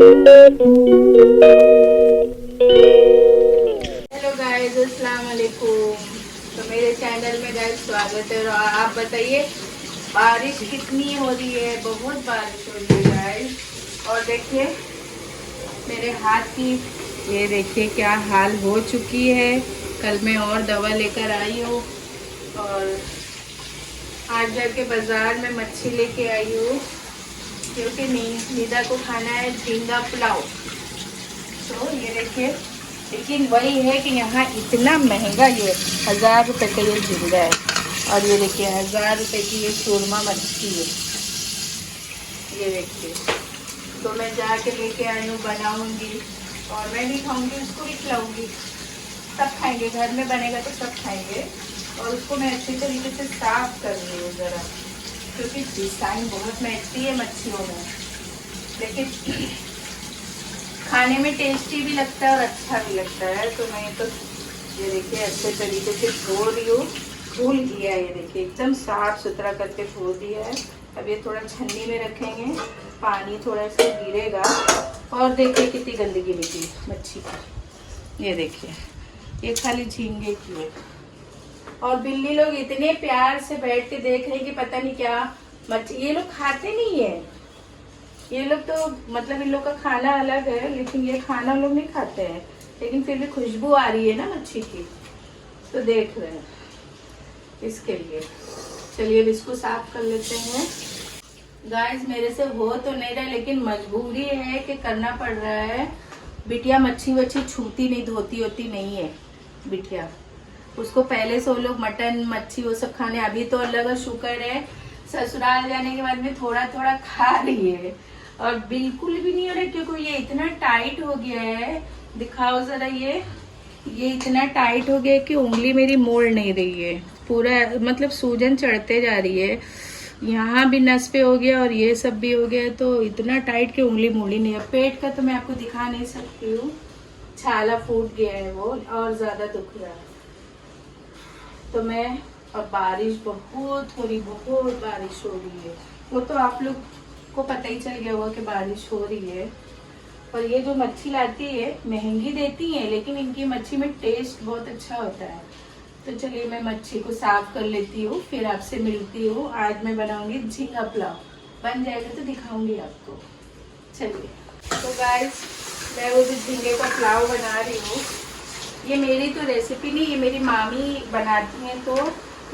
Hello guys, अस्सलाम वालेकुम। तो मेरे चैनल में गाइस स्वागत है। और आप बताइए, बारिश कितनी हो रही है? बहुत बारिश हो रही है गाइस। और देखिए मेरे हाथ की, ये देखिए क्या हाल हो चुकी है। कल मैं और दवा लेकर आई हूँ और आज जाके बाजार में मच्छी लेके आई हूँ, क्योंकि निदा को खाना है झींगा पुलाव। तो ये देखिए, लेकिन वही है कि यहाँ इतना महंगा, ये 1000 रुपये का ये झींगा है। और ये देखिए 1000 रुपये की ये सुरमा मच्छी है। ये देखिए, तो मैं जाके लेके आई हूँ, बनाऊंगी और मैं भी खाऊंगी, उसको भी खिलाऊंगी। सब खाएंगे, घर में बनेगा तो सब खाएंगे। और उसको मैं अच्छे तरीके से साफ कर रही हूँ ज़रा, क्योंकि डिजाइन बहुत महकती है मच्छियों में, लेकिन खाने में टेस्टी भी लगता है और अच्छा भी लगता है। तो मैं तो ये देखिए अच्छे तरीके से धो रही हूँ। धुल गया, ये देखिए एकदम साफ सुथरा करके धो दिया है। अब ये थोड़ा छन्नी में रखेंगे, पानी थोड़ा सा गिरेगा। और देखिए कितनी गंदगी निकली मच्छी की। ये देखिए, ये खाली झींगे की है। और बिल्ली लोग इतने प्यार से बैठ के देख रहे हैं कि पता नहीं क्या मच्छी, ये लोग खाते नहीं है। ये लोग तो मतलब इन लोग का खाना अलग है, लेकिन ये खाना लोग नहीं खाते हैं। लेकिन फिर भी खुशबू आ रही है ना मच्छी की, तो देख रहे हैं इसके लिए। चलिए अब इसको साफ कर लेते हैं। गाइस मेरे से हो तो नहीं रहा, लेकिन मजबूरी है कि करना पड़ रहा है। बिटिया मच्छी वच्छी छूती नहीं, धोती होती नहीं है बिटिया। उसको पहले से वो लोग मटन मच्छी वो सब खाने, अभी तो अल्लाह का शुक्र है ससुराल जाने के बाद में थोड़ा थोड़ा खा रही है। और बिल्कुल भी नहीं हो रहा, क्योंकि ये इतना टाइट हो गया है। दिखाओ जरा, ये इतना टाइट हो गया है कि उंगली मेरी मोड़ नहीं रही है। पूरा मतलब सूजन चढ़ते जा रही है, यहाँ भी नस पे हो गया और ये सब भी हो गया। तो इतना टाइट कि उंगली मोड़ी नहीं है। पेट का तो मैं आपको दिखा नहीं सकती हूँ, छाला फूट गया है वो, और ज्यादा दुख रहा है। तो मैं, और बारिश बहुत हो रही, बहुत बारिश हो रही है। वो तो आप लोग को पता ही चल गया होगा कि बारिश हो रही है। और ये जो मच्छी लाती है महंगी देती है, लेकिन इनकी मच्छी में टेस्ट बहुत अच्छा होता है। तो चलिए मैं मच्छी को साफ कर लेती हूँ, फिर आपसे मिलती हूँ। आज मैं बनाऊंगी झींगा पुलाव, बन जाएगा तो दिखाऊंगी आपको। चलिए, तो गाइस मैं वो जो झींगे का पुलाव बना रही हूँ, ये मेरी तो रेसिपी नहीं, ये मेरी मामी बनाती हैं। तो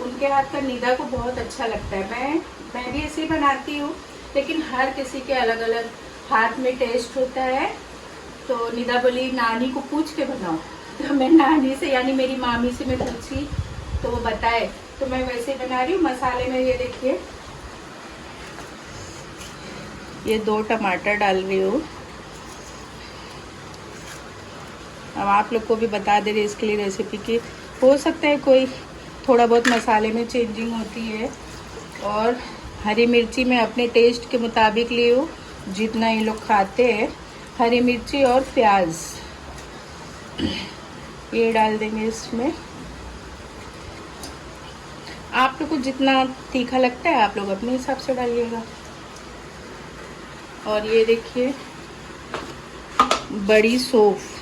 उनके हाथ का निदा को बहुत अच्छा लगता है। मैं भी ऐसे ही बनाती हूँ, लेकिन हर किसी के अलग अलग हाथ में टेस्ट होता है। तो निदा बोली नानी को पूछ के बनाओ, तो मैं नानी से यानी मेरी मामी से मैं पूछी, तो वो बताए, तो मैं वैसे ही बना रही हूँ। मसाले में ये देखिए, ये 2 टमाटर डाल रही हूँ। अब आप लोग को भी बता दे रही इसके लिए रेसिपी की, हो सकता है कोई थोड़ा बहुत मसाले में चेंजिंग होती है। और हरी मिर्ची मैं अपने टेस्ट के मुताबिक ली हूँ, जितना ये लोग खाते हैं। हरी मिर्ची और प्याज ये डाल देंगे इसमें। आप लोग को जितना तीखा लगता है आप लोग अपने हिसाब से डालिएगा। और ये देखिए बड़ी सौंफ,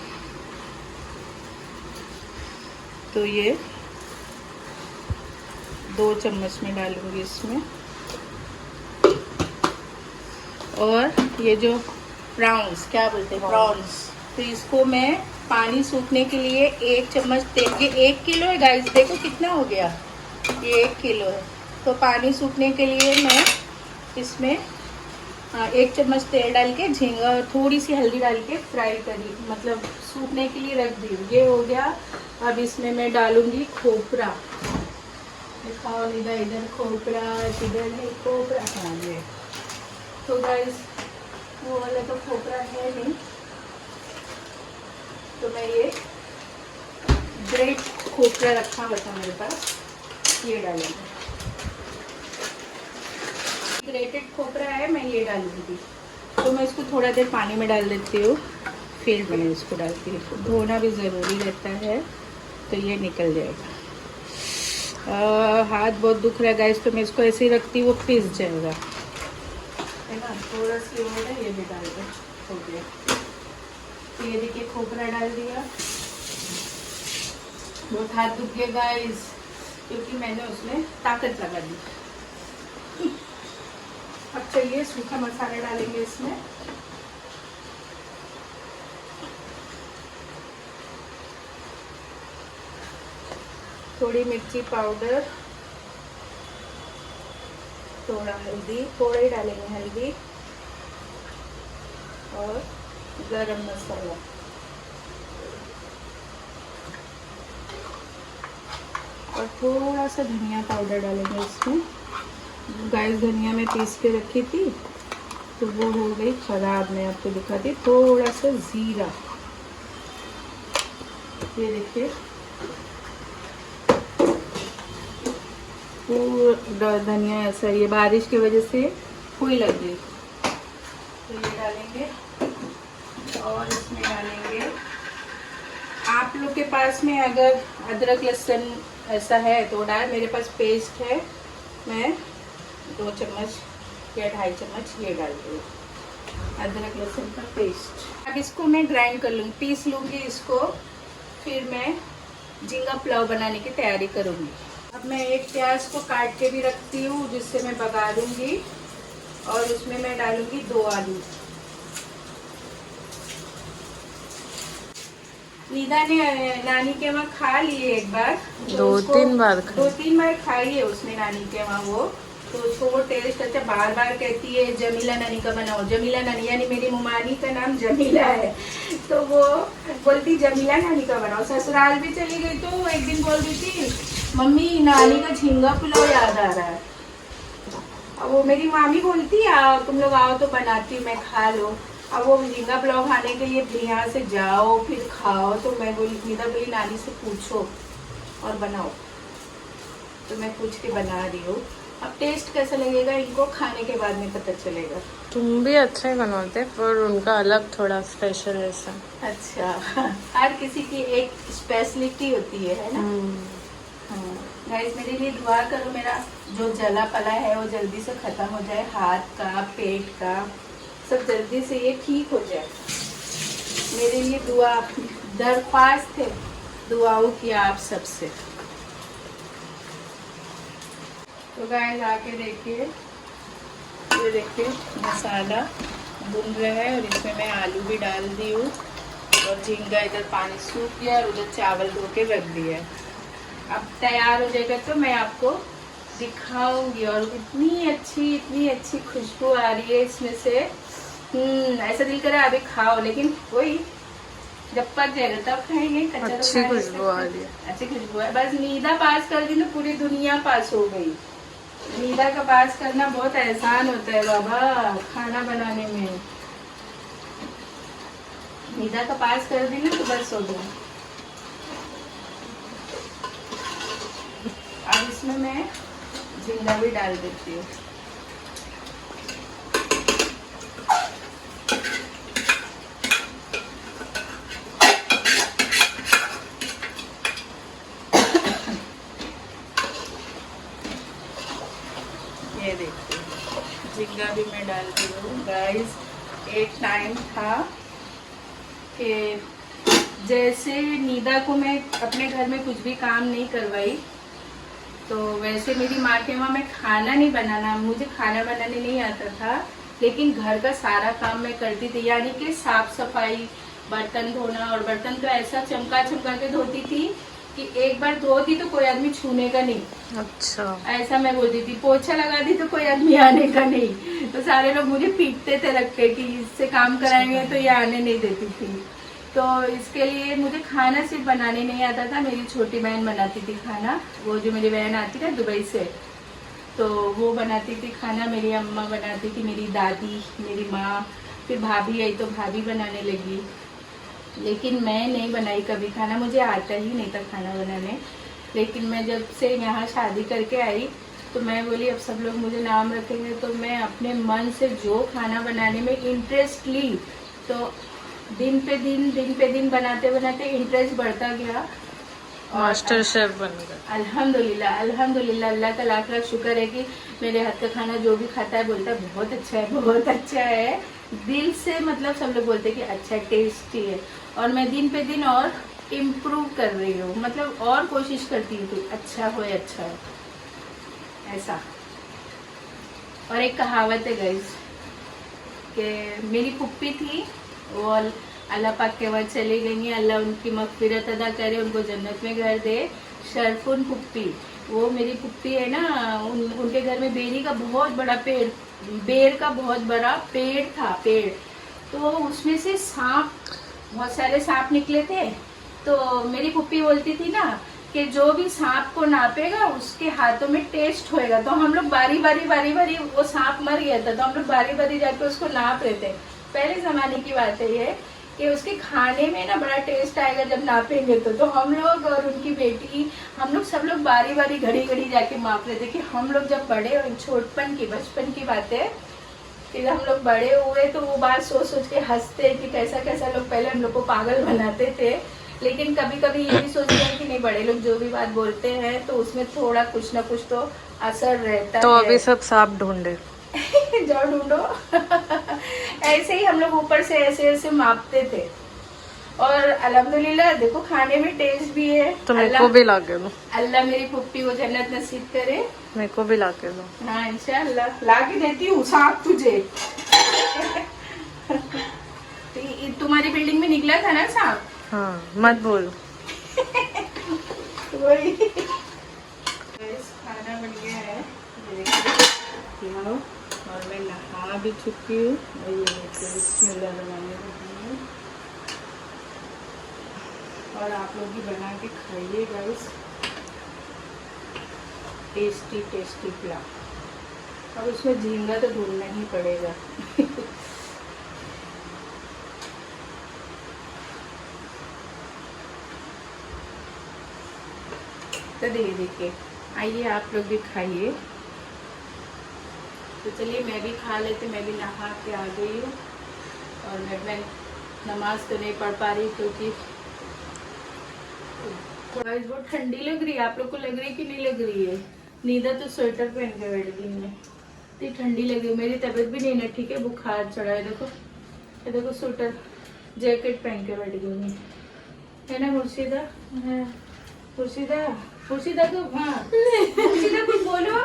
तो ये 2 चम्मच में डालूंगी इसमें। और ये जो प्रॉन्स, क्या बोलते हैं प्रॉन्स, तो इसको मैं पानी सूखने के लिए 1 चम्मच तेल, ये 1 किलो है गाइस, देखो कितना हो गया, ये 1 किलो है। तो पानी सूखने के लिए मैं इसमें 1 चम्मच तेल डाल के झींगा और थोड़ी सी हल्दी डाल के फ्राई करी, मतलब सूखने के लिए रख दी। ये हो गया। अब इसमें मैं डालूंगी खोपरा। दिखाओ निदा, इधर खोपरा, इधर है खोपरा। हाँ ये तो गाइस वो वाला तो खोपरा है नहीं, तो मैं ये ग्रेट खोपरा रखा हुआ था मेरे पास, ये डालूंगी। ग्रेटेड खोपरा है, मैं ये डालूंगी। तो मैं इसको थोड़ा देर पानी में डाल देती हूँ, फिर मैं इसको डालती हूँ। धोना भी ज़रूरी रहता है, तो ये निकल जाएगा। हाथ बहुत दुख रहा है गाइस, तो मैं इसको ऐसे ही रखती हूँ, वो पिस जाएगा। ना, थोड़ा सी और है, ये भी डाल दो, हो गया। तो ये देखिए खोपरा डाल दिया। बहुत हाथ दुख गया गाइस, क्योंकि मैंने उसमें ताकत लगा दी। अब चलिए सूखा मसाला डालेंगे इसमें। थोड़ी मिर्ची पाउडर, थोड़ा हल्दी, थोड़ा ही डालेंगे हल्दी, और गरम मसाला, और थोड़ा सा धनिया पाउडर डालेंगे इसमें। गाइस धनिया में पीस के रखी थी तो वो हो गई खराब, मैं आपको दिखाती। थोड़ा सा जीरा, ये देखिए पूरा धनिया ऐसा, ये बारिश की वजह से हुई लग गई। तो ये डालेंगे, और इसमें डालेंगे, आप लोग के पास में अगर अदरक लहसुन ऐसा है तो डाल, मेरे पास पेस्ट है, मैं 2 चम्मच या 2.5 चम्मच ये डाल दूँ अदरक लहसुन का पेस्ट। अब इसको मैं ग्राइंड कर लूँगी, पीस लूँगी इसको, फिर मैं झींगा पुलाव बनाने की तैयारी करूँगी। अब मैं एक प्याज को काट के भी रखती हूँ, जिससे मैं पका दूँगी, और उसमें मैं डालूँगी 2 आलू। निदा ने नानी के वहाँ खा लिए एक बार, 2-3 बार खाई है उसने नानी के वहाँ वो, तो उसको वो टेस्ट अच्छा, बार बार कहती है जमीला नानी का बनाओ, जमीला नानी, यानी मेरी मुमानी का नाम जमीला है, तो वो बोलती जमीला नानी का बनाओ। ससुराल भी चली गई तो वो एक दिन बोल रही थी मम्मी नानी का झींगा पुलाव याद आ रहा है। अब वो मेरी मामी बोलती तुम लोग आओ तो बनाती, मैं खा लो। अब वो झींगा पुलाव खाने के लिए फिर यहाँ से जाओ फिर खाओ, तो मैं बोली नानी से पूछो और बनाओ, तो मैं पूछ के बना रही हूँ। अब टेस्ट कैसा लगेगा इनको खाने के बाद में पता चलेगा। तुम भी अच्छा ही बनाते, पर उनका अलग थोड़ा स्पेशल है ऐसा। अच्छा, हर किसी की एक स्पेशलिटी होती है ना। गाइस मेरे लिए दुआ करो, मेरा जो जला पला है वो जल्दी से खत्म हो जाए, हाथ का पेट का सब जल्दी से ये ठीक हो जाए। मेरे लिए दुआ, दरख्वास्त है दुआओं की आप सबसे। तो गाइस आके देखिए, ये देखिए मसाला भुन रहा है, और इसमें मैं आलू भी डाल दी हूँ, और झींगा इधर पानी सूख गया और उधर चावल धो के रख दिया है। अब तैयार हो जाएगा तो मैं आपको दिखाऊंगी। और इतनी अच्छी खुशबू आ रही है इसमें से, ऐसा दिल करे अभी खाओ, लेकिन वही जब पक जाएगा तब खाएंगे। अच्छी खुशबू आ रही है, अच्छी खुशबू है। बस नीदा पास कर दी तो पूरी दुनिया पास हो गई। नीदा का पास करना बहुत आसान होता है बाबा खाना बनाने में। नीदा का पास कर दी ना तो बस हो गया। अब इसमें मैं झींगा भी डाल देती हूँ। ये देखिए झींगा भी मैं डाल दी हूँ। गाइस एक टाइम था कि जैसे नीदा को मैं अपने घर में कुछ भी काम नहीं करवाई, तो वैसे मेरी माँ के वहाँ मैं खाना नहीं बनाना, मुझे खाना बनाने नहीं आता था, लेकिन घर का सारा काम मैं करती थी। यानी कि साफ सफाई, बर्तन धोना, और बर्तन तो ऐसा चमका के धोती थी कि एक बार धो दी तो कोई आदमी छूने का नहीं। अच्छा, ऐसा मैं बोलती थी। पोछा लगा दी तो कोई आदमी आने का नहीं, तो सारे लोग मुझे पीटते थे रख के कि इससे काम कराएंगे, तो ये आने नहीं देती थी। तो इसके लिए मुझे खाना सिर्फ बनाने नहीं आता था, मेरी छोटी बहन बनाती थी खाना। वो जो मेरी बहन आती ना दुबई से, तो वो बनाती थी खाना, मेरी अम्मा बनाती थी, मेरी दादी, मेरी माँ, फिर भाभी आई तो भाभी बनाने लगी। लेकिन मैं नहीं बनाई कभी खाना, मुझे आता ही नहीं था खाना बनाने। लेकिन मैं जब से यहाँ शादी करके आई तो मैं बोली अब सब लोग मुझे नाम रखेंगे, तो मैं अपने मन से जो खाना बनाने में इंटरेस्ट ली, तो दिन पे दिन बनाते बनाते इंटरेस्ट बढ़ता गया। मास्टर शेफ बन गए। अल्हम्दुलिल्लाह अल्हम्दुलिल्लाह, अल्लाह का लाख लाख शुक्र है कि मेरे हाथ का खाना जो भी खाता है बोलता है बहुत अच्छा है, बहुत अच्छा है। दिल से मतलब सब लोग बोलते हैं कि अच्छा टेस्टी है। और मैं दिन पे दिन और इम्प्रूव कर रही हूँ, मतलब और कोशिश करती हूँ कि अच्छा हो ऐसा। और एक कहावत है गाइस कि मेरी पुप्पी थी, वो अल्लाह पाक के वहाँ चली गई हैं, अल्लाह उनकी मग़फ़िरत अदा करे, उनको जन्नत में घर दे। शरफुन पुप्पी, वो मेरी पुप्पी है ना, उनके घर में बेरी का बहुत बड़ा पेड़, बेर का बहुत बड़ा पेड़ था, पेड़। तो उसमें से सांप, बहुत सारे सांप निकले थे। तो मेरी पुप्पी बोलती थी ना कि जो भी सांप को नापेगा उसके हाथों में टेस्ट होएगा। तो हम लोग बारी बारी वो सांप मर गया था तो हम लोग बारी बारी जाके उसको नाप रहे थे। पहले जमाने की बात है ये कि उसके खाने में ना बड़ा टेस्ट आएगा जब नापेंगे। तो हम लोग और उनकी बेटी, हम लोग सब लोग बारी बारी घड़ी जाके माप रहे थे कि हम लोग जब बड़े और छोटपन की बचपन की बात है कि हम लोग बड़े हुए तो वो बात सोच के हंसते कि कैसा लोग पहले हम लोग को पागल बनाते थे। लेकिन कभी कभी ये भी सोचते हैं कि नहीं, बड़े लोग जो भी बात बोलते हैं तो उसमें थोड़ा कुछ ना कुछ तो असर रहता तो है। अभी सब सांप ढूंढे। जाओ ढूंढो। ऐसे ही हम लोग ऊपर से ऐसे मापते थे। और अल्हम्दुलिल्लाह देखो खाने में टेस्ट भी है। तो मेरे को भी ला के दो। अल्लाह मेरी पुप्पी को जन्नत नसीब करे। मेरे को भी ला के दो। हाँ इंशाल्लाह ला के देती हूँ सांप तुझे। तुम्हारी बिल्डिंग में निकला था ना सांप? हाँ मत बोलो। वही खाना बन गया है, और मैं नहा भी चुकी हूँ। और ये बिस्मिल्लाह बनाने लगी हूँ। और आप लोग भी बना के खाइए गाइस, टेस्टी टेस्टी पुलाव। अब उसमें झींगा तो ढूंढना ही पड़ेगा। तो देखिए आइए आप लोग भी खाइए। तो चलिए मैं भी खा लेती, मैं भी नहा के आ गई हूँ। और मैं नमाज तो नहीं पढ़ पा रही क्योंकि बहुत ठंडी लग रही है। आप लोग को लग रही है कि नहीं लग रही है? नींदा तो स्वेटर पहन के बैठ गई है, इतनी ठंडी लग रही है। मेरी तबीयत भी नहीं ना ठीक है, बुखार चढ़ा है। देखो ये देखो स्वेटर जैकेट पहन के बैठ गई है ना मुर्शिदा? मुर्शिदा को हाँ मुर्शिदा कुछ बोलो,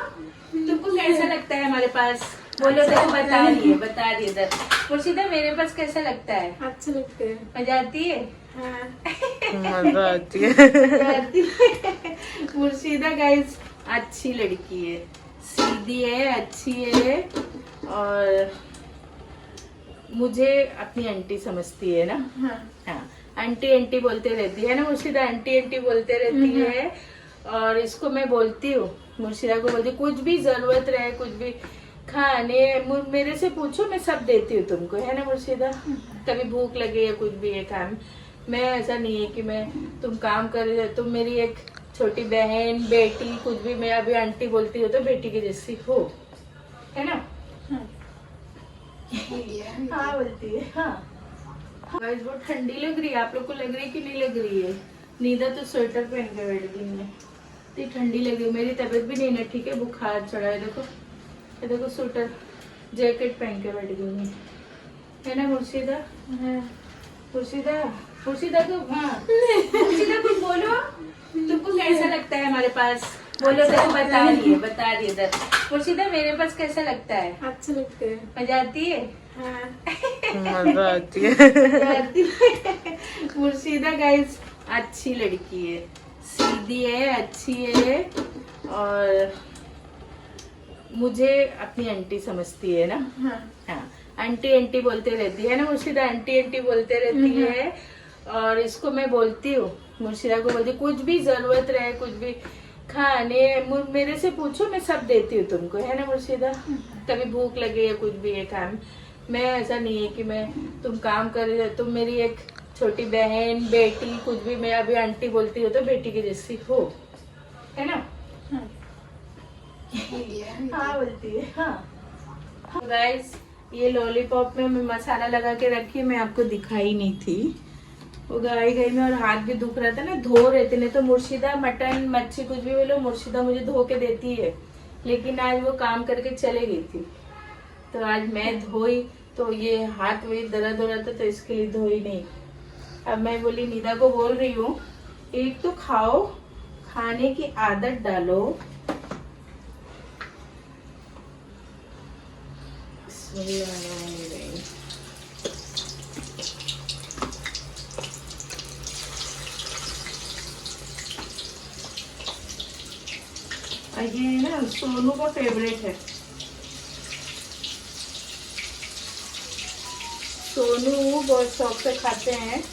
तुमको कैसा लगता है हमारे पास? बोलो देखो, बता रही है। मुर्शिदा मेरे पास कैसा लगता है? अच्छा लगता है। मजा आती है? हाँ। मजा आती है। मुर्शिदा गाइस अच्छी लड़की है, सीधी है, अच्छी है। और मुझे अपनी आंटी समझती है ना? हाँ आंटी बोलते रहती है ना मुर्शिदा, आंटी बोलते रहती है। और इसको मैं बोलती हूँ, मुर्शिदा को बोलती, कुछ भी जरूरत रहे, कुछ भी खाने मेरे से पूछो, मैं सब देती हूँ तुमको, है ना मुर्शिदा? कभी भूख लगे या कुछ भी है काम, मैं ऐसा नहीं है कि मैं तुम काम कर रहे, तुम मेरी एक छोटी बहन बेटी कुछ भी, मैं अभी आंटी बोलती हो तो बेटी की जैसी हो, है ना? हाँ बोलती है। हाँ गाइस बहुत ठंडी लग रही है। आप लोग को लग रही है कि नहीं लग रही है? नींदा तो स्वेटर पहन के बैठ गई है, इतनी ठंडी लग रही है। मेरी तबीयत भी नहीं ना ठीक है, बुखार चढ़ा है। देखो ये देखो स्वेटर जैकेट पहन के बैठ गई है ना मुर्शिदा? मुर्शिदा को हाँ मुर्शिदा कुछ बोलो, तुमको कैसा लगता है हमारे पास? बोलो देखो, बता रही है। मुर्शिदा मेरे पास कैसा लगता है? अच्छा लगता है। मजा आती है? हाँ। मजा आती है। मुर्शिदा गाइस अच्छी लड़की है, सीधी है, अच्छी है। और मुझे अपनी आंटी समझती है ना? हाँ आंटी बोलते रहती है ना मुर्शिदा, आंटी बोलते रहती है। और इसको मैं बोलती हूँ, मुर्शिदा को बोलती, कुछ भी जरूरत रहे, कुछ भी खाने मेरे से पूछो, मैं सब देती हूँ तुमको, है ना मुर्शिदा? कभी भूख लगे या कुछ भी है काम, मैं ऐसा नहीं है कि मैं तुम काम कर रहे, तुम मेरी एक छोटी बहन बेटी कुछ भी, मैं अभी आंटी बोलती हो तो बेटी की जैसी हो, है ना? हाँ बोलती है। हाँ गाइस ये लॉलीपॉप में मैं मसाला लगा के रखी, मैं आपको दिखाई नहीं थी, वो गाय गई में और हाथ भी दुख रहा था ना, धो रहे थे। नहीं तो मुर्शिदा मटन मच्छी कुछ भी बोलो, मुर्शिदा मुझे धो के देती है, लेकिन आज वो काम करके चले गई थी, तो आज मैं धोई, तो ये हाथ वही दर्द हो रहा था, तो इसके लिए धोई नहीं। अब मैं बोली निदा को बोल रही हूँ, एक तो खाओ, खाने की आदत डालो। ये ना सोनू का फेवरेट है। सोनू बहुत शौक से खाते हैं,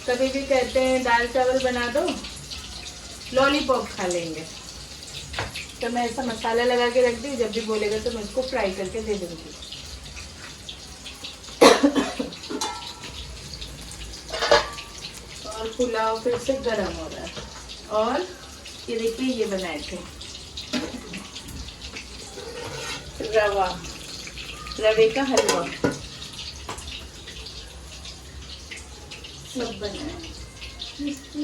कभी भी कहते हैं दाल चावल बना दो, लॉलीपॉप खा लेंगे। तो मैं ऐसा मसाला लगा के रख दी, जब भी बोलेगा तो मैं उसको फ्राई करके दे दूंगी। और पुलाव फिर से गरम हो रहा है। और ये देखिए ये बनाए थे रवे का हलवा, सब बनाए। मिष्टी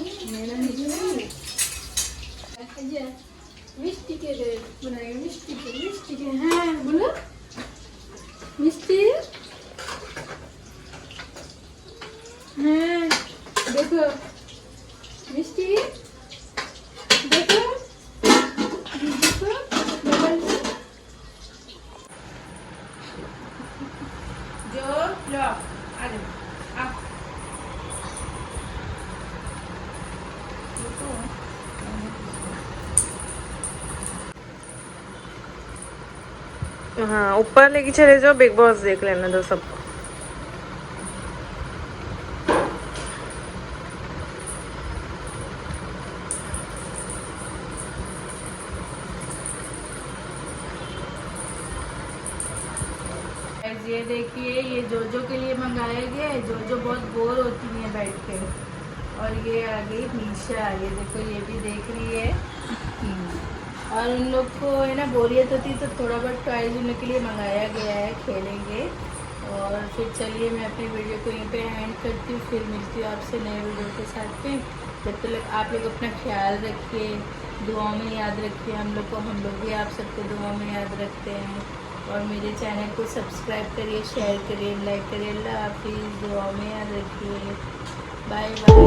के बनाएंगे, मिष्टी के हाँ बोलो मिष्टी। हाँ देखो मिष्टी, देखो देखो बबल जो लो आ जाओ आप। हाँ ऊपर लेके चले जाओ, बिग बॉस देख लेना दो सबको। ये देखिए ये जोजो के लिए मंगाया गया है, जोजो बहुत बोर होती है बैठ के। और ये आ गई मीशा, ये देखो ये भी देख रही है। और उन लोग को है ना बोरियत होती, तो थोड़ा बहुत टॉयज उनके के लिए मंगाया गया है, खेलेंगे। और फिर चलिए मैं अपनी वीडियो को यहीं पे एंड करती हूँ, फिर मिलती हूँ आपसे नए वीडियो के साथ में। जब तक आप लोग अपना ख्याल रखिए, दुआओं में याद रखिए हम लोग को, हम लोग भी आप सबको दुआओं में याद रखते हैं। और मेरे चैनल को सब्सक्राइब करिए, शेयर करिए, लाइक करिए। अल्लाह हाफिज़, दुआओं में याद रखिए। Bye bye.